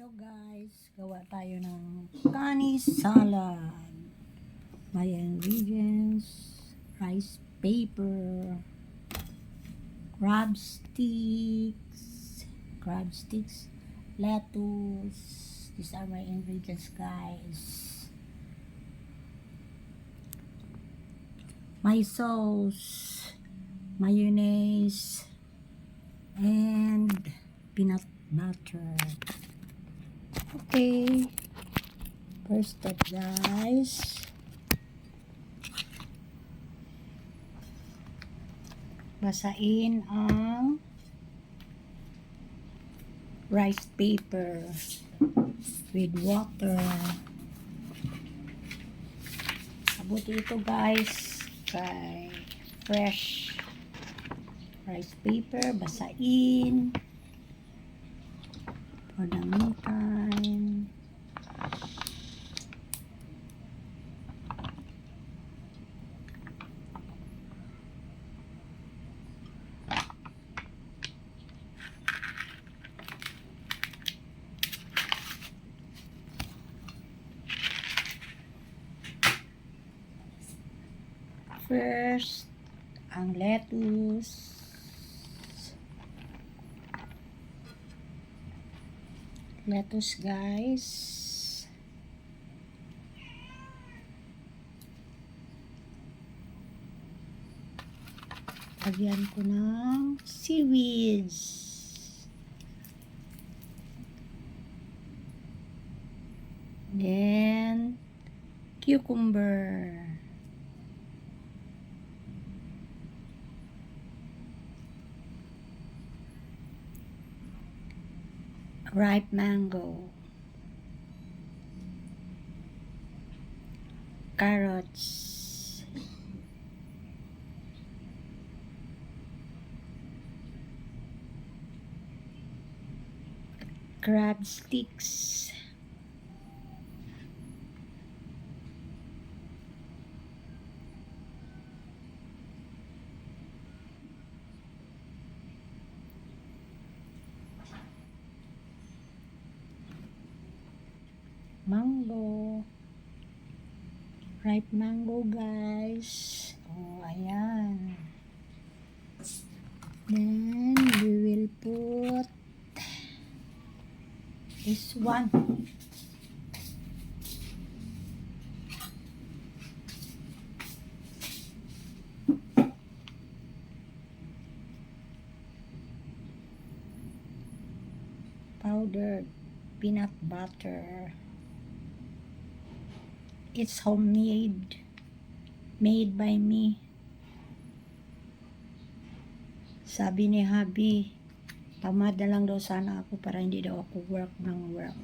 Hello guys, gawa tayo ng kanis salad. May ingredients, rice paper, crab sticks, lettuce. These are my ingredients guys. My sauce, mayonnaise, and peanut butter. Okay, first step guys, basain ang rice paper with water. Mabuti ito guys, kay fresh rice paper, basain for the meantime. First, ang lettuce. Lettuce guys. Lagyan ko ng seaweeds. Then, cucumber. Ripe mango. Carrots. Crab sticks. Mango. Ripe mango guys. Oh, ayan. Then we will put this one. Powdered peanut butter. It's homemade, made by me. Sabi ni hubby, tamad na lang daw sana ako para hindi daw ako work ng work.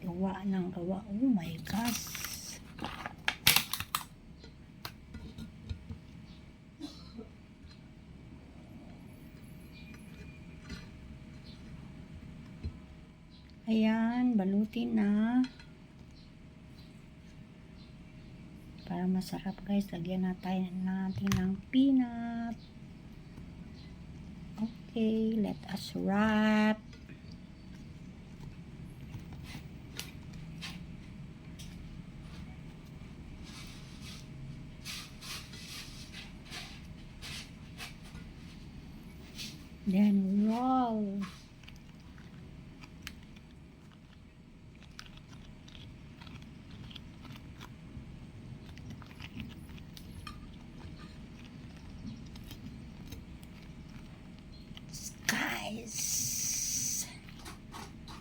Gawa ng gawa. Oh my gosh. Ayan, balutin na. Para masarap guys, lagyan natin ng peanut. Okay, let us wrap. Then roll.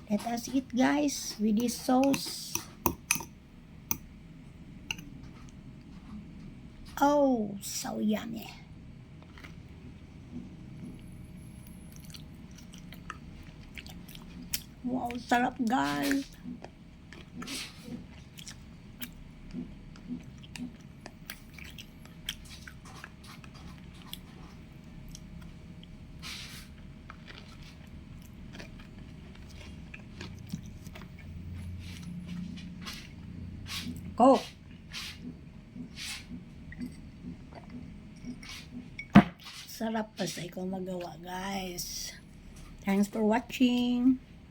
Let us eat guys with this sauce. Oh, so yummy. Wow, sarap guys. Coke. Sarap pa sa ikaw magawa guys. Thanks for watching.